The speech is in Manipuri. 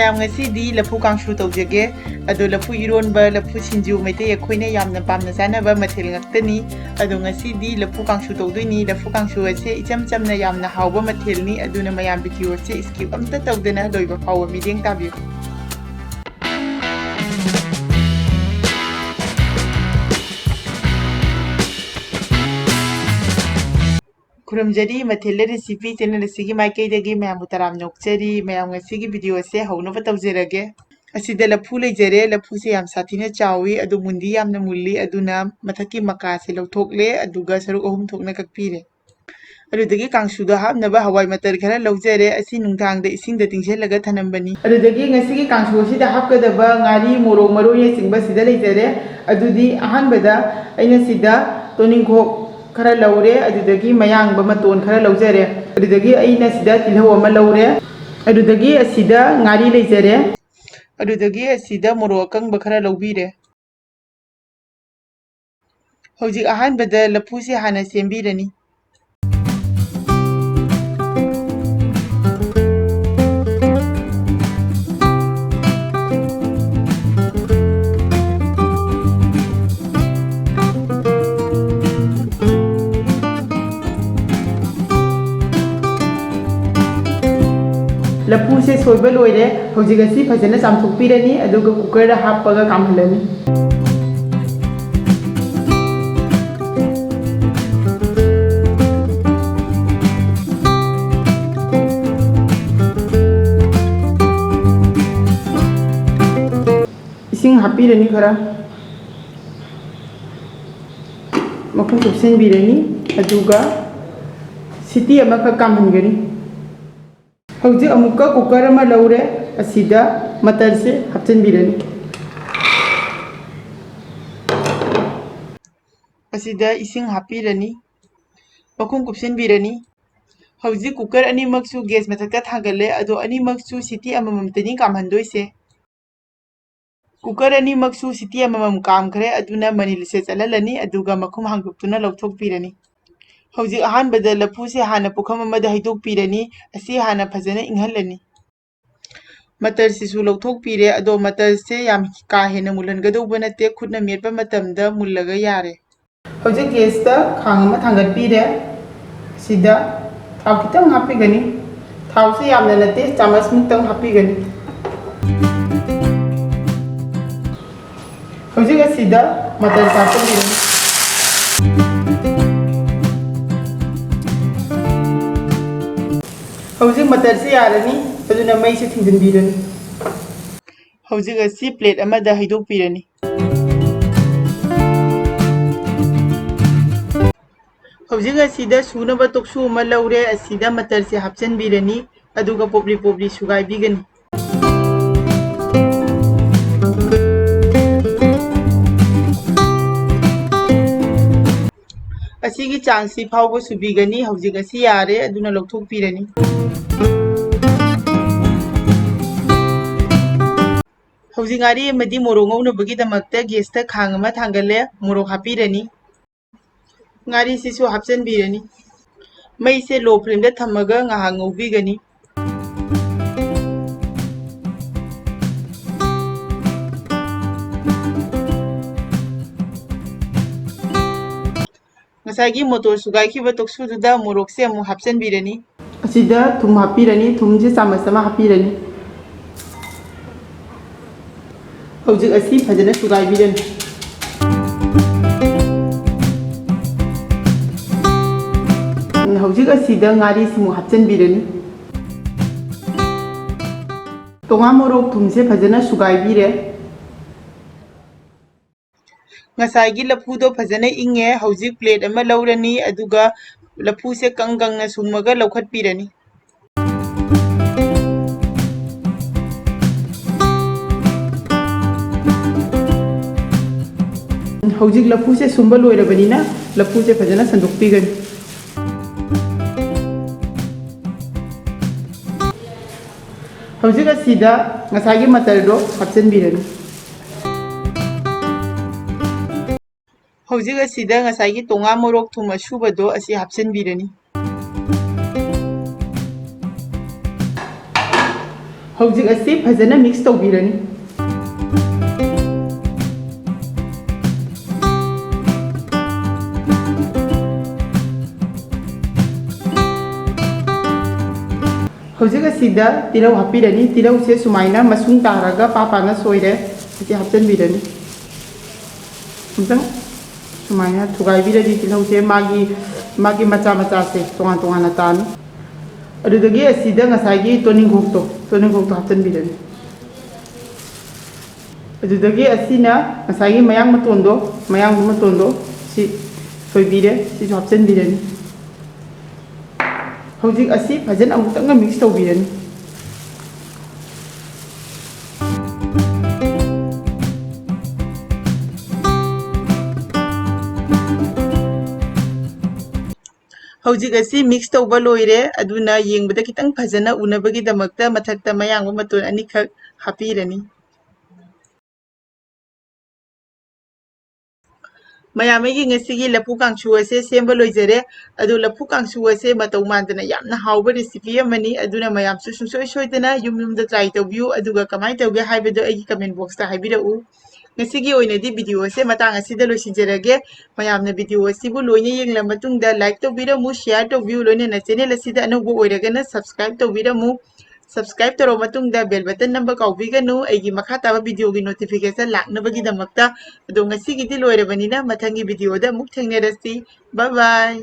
ꯃꯌꯥꯝ ꯉꯁꯤꯗꯤ ꯂꯐꯨ ꯀꯥꯡꯁꯨ ꯇꯧꯖꯒꯦ ꯑꯗꯣ ꯂꯐꯨ ꯏꯔꯣꯟꯕ ꯂꯐꯨ ꯁꯤꯡꯖꯨ ꯃꯩꯇꯩ ꯑꯩꯈꯣꯏꯅ ꯌꯥꯝꯅ ꯄꯥꯝꯅ ꯆꯥꯅꯕ ꯃꯊꯦꯜ ꯉꯥꯛꯇꯅꯤ ꯑꯗꯣ ꯉꯁꯤꯗꯤ ꯂꯐꯨ ꯀꯥꯡꯁꯨ ꯇꯧꯗꯣꯏꯅꯤ ꯂꯐꯨ ꯀꯥꯡꯁꯨ ꯑꯁꯦ ꯏꯆꯝ ꯆꯝꯅ ꯌꯥꯝꯅ ꯍꯥꯎꯕ ꯃꯊꯦꯜꯅꯤ ꯑꯗꯨꯅ ꯃꯌꯥꯝ ꯚꯤꯗꯤꯑꯣꯁꯦ ꯁ꯭ꯀꯤꯞ ꯑꯝꯇ ꯇꯧꯗꯅ ꯂꯣꯏꯕ ꯐꯥꯎꯕ ꯃꯤꯠꯌꯦꯡ ꯇꯥꯕꯤꯌꯨ खुरमजरी मथेल रेसिपी चैनल असिगी माइकैदगी मयामबु तराम नोकचरी मयाम ngasiगी वीडियो से हौनबा तौजरगे असिदा लफू लेजरे लफू से याम साथीना चावी अदु मुंदी यामना मुल्ली अदुना मथकी मका से लौथोकले अदुगा सरुक अहुम थोकना ककपीरे अदुदगी कांगसुदा हाबनबा हवाई मटर खरा लौजरे असि नुंगथांगदा इसिंगदा तिंगसेलगा थनंबनी अदुदगी ngasiगी कांगसु सिदा हाबगदबा ngari मोरोग मरोये सिंगबा सिदा लेजरे अदुदी अहानबदा अइना सिदा तोनिंगखो खरा लौरे अदुदगी मयांग मतोन खरा लौजरे अदुदगी अइना सिदा तिलहौ अमा लौरे अदुदगी असिदा ngari लेजरे अदुदगी असिदा मोरो अकंग खरा लौबीरे हौजिक अहानबदा लफूसे हाना सेंबीरनी लफू से सोब लोरे हौजिगसी फजना चामथोकपीरनी अदुगा कुकर हापगा कामहलनी इसिंग हापीरनी खरा मखुम कुपसेनबीरनी अदुगा सिटी अमखा कामहनगनी हौजिक अमुक्का कुकर अमा लौरे असिदा मटर से हपचनबीरनी असिदा इसिंग हापीरनी मखुम कुपसेनबीरनी हौजिक कुकर अनिमकसु गैस मथक्ता थागले अदो अनिमकसु सिटी अमममतनी कामहनदोइसे कुकर अनिमकसु सिटी अममम कामखरे अदुना मनिलसे चललनी अदुगा मखुम हांगदोक्तुना लौथोकपीरनी हौजिक अहानबदा लफूसे हाना पुखम अमदा हैदोकपीरनी असी हाना फजना इंगहलनी मटर सिसु लौथोकपीरे अदो मटर से याम का हेना मुलहनगदौबा नते खुदना मेटबा मतमदा मुल्लगा यारे हौजिक गैसता खांग अमा थांगदपीरे सिदा थाव खितंग हापीगनी थाव से यामना नते चामच मुक्तंग हापीगनी हौजिक असिदा मटर सापीरनी हौजिक मटर से यारनी अदुना मई से थिंजनबीरनी हौजिक असी प्लेट अमदा हैदोकपीरनी हौजिक असिदा सुनबा तोकसु अमा लौरे असिदा मटर से हापचनबीरनी अदुगा पोपली पोपली सुगाइबीगनी असिगी चांगसी फावबो सुबीगनी हौजिक असी यारे अदुना लौथोकपीरनी हौजिक ngari amadi morok ngौनबगीदमकता गेसता खांग अमा थांगले मोरोक हापीरनी ngari सिसु हापचनबीरनी मई से लो फ्लेमदा थम्मगा ngahak ngौबीगनी ngसागी मोटर सुगाइखिबा तोकसुदुदा मोरोक से अमु हापचनबीरनी असिदा थुम हापीरनी थुम से चामच अमा हापीरनी हौजिक असी फजना सुगाइबीरनी हौजिक असिदा ngari सिमु हापचनबीरनी तोंगा मोरोक थुम से फजना सुगाइबीरे ngसागी लफूदो फजना इंगे हौजिक प्लेट अमा लौरनी अदुगा लफू से कंगंगना सुमगा लौखटपीरनी हौजिक लफू से सुंबा लोइरबनीना लफू से फजना संदोकपीगनी हौजिक असिदा ngसागी मटरदो हापचनबीरनी हौजिक असिदा ngसागी तोंगा मोरोक थुम असुबदो असि हापचनबीरनी ꯍꯧꯖꯤꯛ ꯑꯁꯤ ꯐꯖꯅ ꯃꯤꯛꯁ ꯇꯧꯕꯤꯔꯅꯤ ꯍꯧꯖꯤꯛ ꯑꯁꯤꯗ ꯇꯤꯜꯍꯧ ꯍꯥꯞꯄꯤꯔꯅꯤ ꯇꯤꯜꯍꯧꯁꯦ ꯁꯨꯃꯥꯏꯅ ꯃꯁꯨꯡ ꯇꯥꯔꯒ ꯄꯥꯅ ꯁꯣꯏꯔꯦ ꯑꯁꯤ ꯍꯥꯞꯆꯤꯟꯕꯤꯔꯅꯤ ꯑꯃꯨꯛꯇꯪ ꯁꯨꯃꯥꯏꯅ ꯊꯨꯒꯥꯏꯕꯤꯔꯗꯤ ꯇꯤꯜꯍꯧꯁꯦ ꯃꯥꯒꯤ ꯃꯆꯥ ꯃꯆꯥꯁꯦ ꯇꯣꯉꯥꯟ ꯇꯣꯉꯥꯟꯅ ꯇꯥꯅꯤ ꯑꯗꯨꯗꯒꯤ ꯑꯁꯤꯗ ꯉꯁꯥꯏꯒꯤ ꯇꯣꯅꯤꯡꯈꯣꯛꯇꯣ ꯍꯥꯞꯆꯤꯟꯕꯤꯔꯅꯤ ꯑꯗꯨꯗꯒꯤ ꯑꯁꯤꯅ ꯉꯁꯥꯏꯒꯤ ꯃꯌꯥꯡ ꯃꯇꯣꯟꯗꯣ ꯁꯤ ꯁꯣꯏꯕꯤꯔꯦ ꯁꯤꯁꯨ ꯍꯥꯞꯆꯤꯟꯕꯤꯔꯅꯤ ꯍꯧꯖꯤꯛ ꯑꯁꯤ ꯐꯖꯅ ꯑꯃꯨꯛꯇꯪꯒ ꯃꯤꯛꯁ ꯇꯧꯕꯤꯔꯅꯤ ꯍꯧꯖꯤꯛ ꯑꯁꯤ ꯃꯤꯛꯁ ꯇꯧꯕ ꯂꯣꯏꯔꯦ ꯑꯗꯨꯅ ꯌꯦꯡꯕꯗ ꯈꯤꯇꯪ ꯐꯖꯅ ꯎꯅꯕꯒꯤꯗꯃꯛꯇ ꯃꯊꯛꯇ ꯃꯌꯥꯡꯕ ꯃꯇꯣꯟ ꯑꯅꯤꯈꯛ ꯍꯥꯞꯄꯤꯔꯅꯤ ꯃꯌꯥꯝ ꯑꯩꯒꯤ ꯉꯁꯤꯒꯤ ꯂꯐꯨ ꯀꯥꯡꯁꯨ ꯑꯁꯦ ꯁꯦꯝꯕ ꯂꯣꯏꯖꯔꯦ ꯑꯗꯨ ꯂꯐꯨ ꯀꯥꯡꯁꯨ ꯑꯁꯦ ꯃꯇꯧ ꯃꯥꯟꯗꯅ ꯌꯥꯝꯅ ꯍꯥꯎꯕ ꯔꯦꯁꯤꯄꯤ ꯑꯃꯅꯤ ꯑꯗꯨꯅ ꯃꯌꯥꯝꯁꯨ ꯁꯨꯡꯁꯣꯏ ꯁꯣꯏꯗꯅ ꯌꯨꯝꯗ ꯇ꯭ꯔꯥꯏ ꯇꯧꯕꯤꯌꯨ ꯑꯗꯨꯒ ꯀꯃꯥꯏꯅ ꯇꯧꯒꯦ ꯍꯥꯏꯕꯗꯣ ꯑꯩꯒꯤ ꯀꯃꯦꯟ ꯕꯣꯛꯁꯇ ꯍꯥꯏꯕꯤꯔꯛꯎ ꯉꯁꯤꯒꯤ ꯑꯣꯏꯅꯗꯤ ꯚꯤꯗꯤꯑꯣ ꯑꯁꯦ ꯃꯇꯥꯡ ꯑꯁꯤꯗ ꯂꯣꯏꯁꯤꯟꯖꯔꯒꯦ ꯃꯌꯥꯝꯅ ꯚꯤꯗꯤꯑꯣ ꯑꯁꯤꯕꯨ ꯂꯣꯏꯅ ꯌꯦꯡꯂꯕ ꯃꯇꯨꯡꯗ ꯂꯥꯏꯛ ꯇꯧꯕꯤꯔꯝꯃꯨ ꯁꯦꯌꯔ ꯇꯧꯕꯤꯌꯨ ꯂꯣꯏꯅꯅ ꯆꯦꯅꯦꯜ ꯑꯁꯤꯗ ꯑꯅꯧꯕ ꯑꯣꯏꯔꯒꯅ ꯁꯕꯁꯀ꯭ꯔꯥꯏꯕ ꯇꯧꯕꯤꯔꯝꯃꯨ ꯁꯕꯁꯀ꯭ꯔꯥꯏꯕ ꯇꯧꯔꯕ ꯃꯇꯨꯡꯗ ꯕꯦꯜ ꯕꯇꯟ ꯅꯝꯕ ꯀꯥꯎꯕꯤꯒꯅꯨ ꯑꯩꯒꯤ ꯃꯈꯥ ꯇꯥꯕ ꯚꯤꯗꯤꯑꯣꯒꯤ ꯅꯣꯇꯤꯐꯤꯀꯦꯁꯟ ꯂꯥꯛꯅꯕꯒꯤꯗꯃꯛꯇ ꯑꯗꯣ ꯉꯁꯤꯒꯤꯗꯤ ꯂꯣꯏꯔꯕꯅꯤꯅ ꯃꯊꯪꯒꯤ ꯚꯤꯗꯤꯑꯣꯗ ꯑꯃꯨꯛ ꯊꯦꯡꯅꯔꯁꯤ ꯕꯥꯏ ꯕꯥꯏ